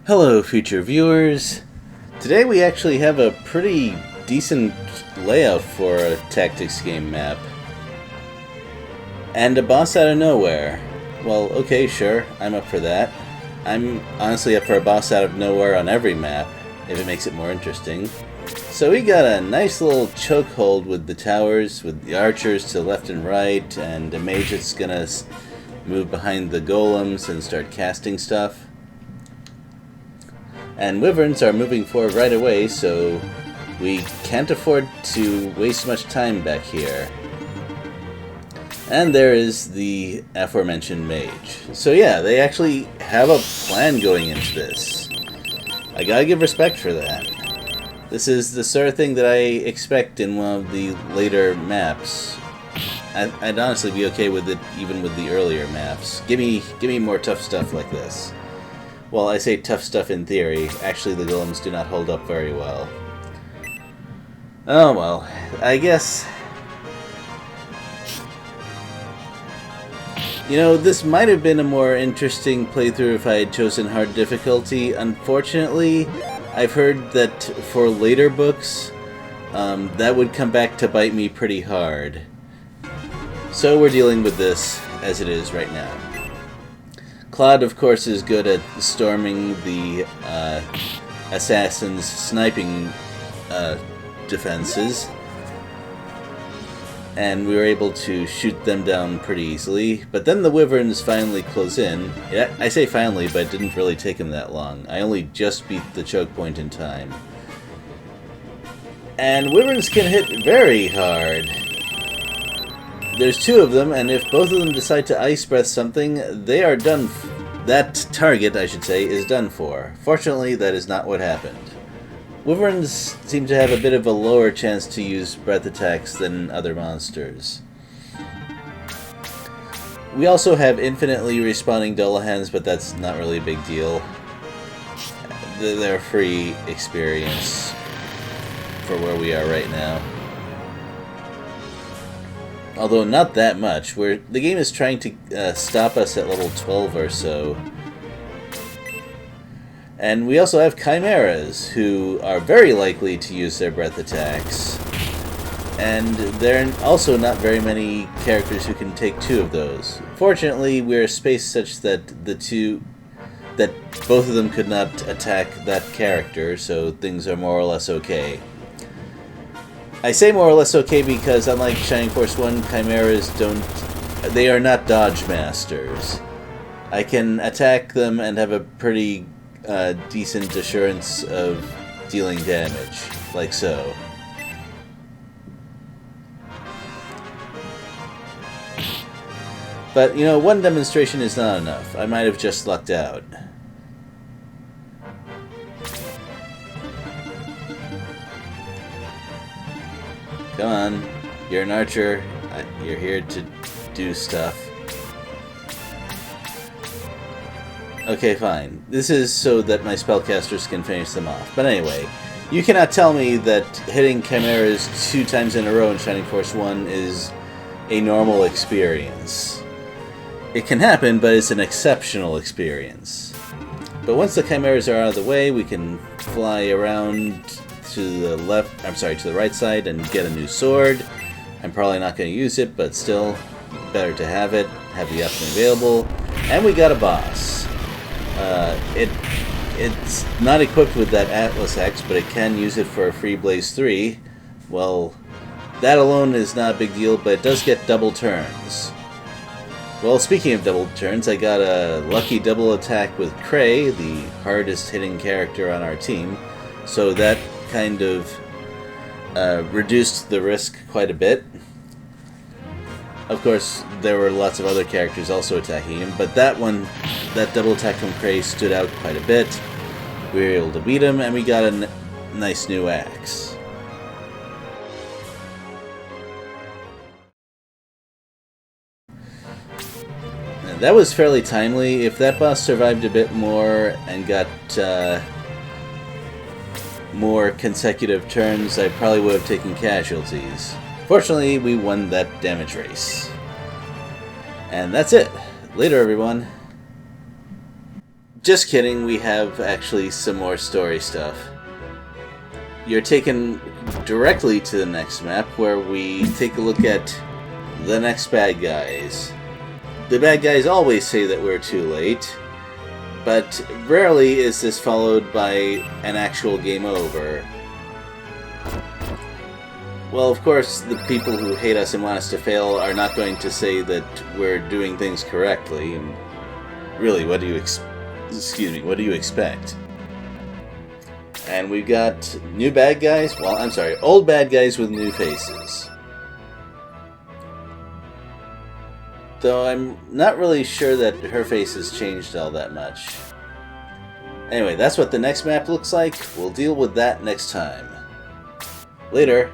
Hello, future viewers. Today we actually have a pretty decent layout for a tactics game map. And a boss out of nowhere. Well, okay, sure, I'm up for that. I'm honestly up for a boss out of nowhere on every map, if it makes it more interesting. So we got a nice little chokehold with the towers, with the archers to left and right, and a mage that's gonna move behind the golems and start casting stuff. And wyverns are moving forward right away, so we can't afford to waste much time back here. And there is the aforementioned mage. So yeah, they actually have a plan going into this. I gotta give respect for that. This is the sort of thing that I expect in one of the later maps. I'd honestly be okay with it even with the earlier maps. Give me more tough stuff like this. Well, I say tough stuff in theory. Actually, the golems do not hold up very well. Oh well, I guess... You know, this might have been a more interesting playthrough if I had chosen hard difficulty. Unfortunately, I've heard that for later books, that would come back to bite me pretty hard. So we're dealing with this as it is right now. Claude, of course, is good at storming the assassins' sniping defenses. And we were able to shoot them down pretty easily. But then the wyverns finally close in. Yeah, I say finally, but it didn't really take them that long. I only just beat the choke point in time. And wyverns can hit very hard. There's two of them, and if both of them decide to ice breath something, they are done. That target, I should say, is done for. Fortunately, that is not what happened. Wyverns seem to have a bit of a lower chance to use breath attacks than other monsters. We also have infinitely respawning Dullahans, but that's not really a big deal. They're a free experience for where we are right now. Although not that much. The game is trying to stop us at level 12 or so. And we also have chimeras, who are very likely to use their breath attacks. And there are also not very many characters who can take two of those. Fortunately, we're spaced such that both of them could not attack that character, so things are more or less okay. I say more or less okay because unlike Shining Force 1, chimeras they are not dodge masters. I can attack them and have a pretty decent assurance of dealing damage, like so. But, you know, one demonstration is not enough. I might have just lucked out. Come on, you're an archer. You're here to do stuff. Okay, fine. This is so that my spellcasters can finish them off. But anyway, you cannot tell me that hitting chimeras 2 times in a row in Shining Force 1 is a normal experience. It can happen, but it's an exceptional experience. But once the chimeras are out of the way, we can fly around to the to the right side and get a new sword. I'm probably not going to use it, but still, better to have it, have the option available. And we got a boss. It's not equipped with that Atlas X, but it can use it for a free Blaze 3. Well, that alone is not a big deal, but it does get double turns. Well, speaking of double turns, I got a lucky double attack with Cray, the hardest hitting character on our team, so that kind of reduced the risk quite a bit. Of course, there were lots of other characters also attacking him, but that double attack from Cray stood out quite a bit. We were able to beat him, and we got a nice new axe. And that was fairly timely. If that boss survived a bit more and got more consecutive turns, I probably would have taken casualties. Fortunately, we won that damage race. And that's it. Later, everyone. Just kidding, we have actually some more story stuff. You're taken directly to the next map where we take a look at the next bad guys. The bad guys always say that we're too late, but rarely is this followed by an actual game over. Well, of course, the people who hate us and want us to fail are not going to say that we're doing things correctly. And really, what do you expect? And we've got new bad guys. Well, I'm sorry, old bad guys with new faces. Though I'm not really sure that her face has changed all that much. Anyway, that's what the next map looks like. We'll deal with that next time. Later.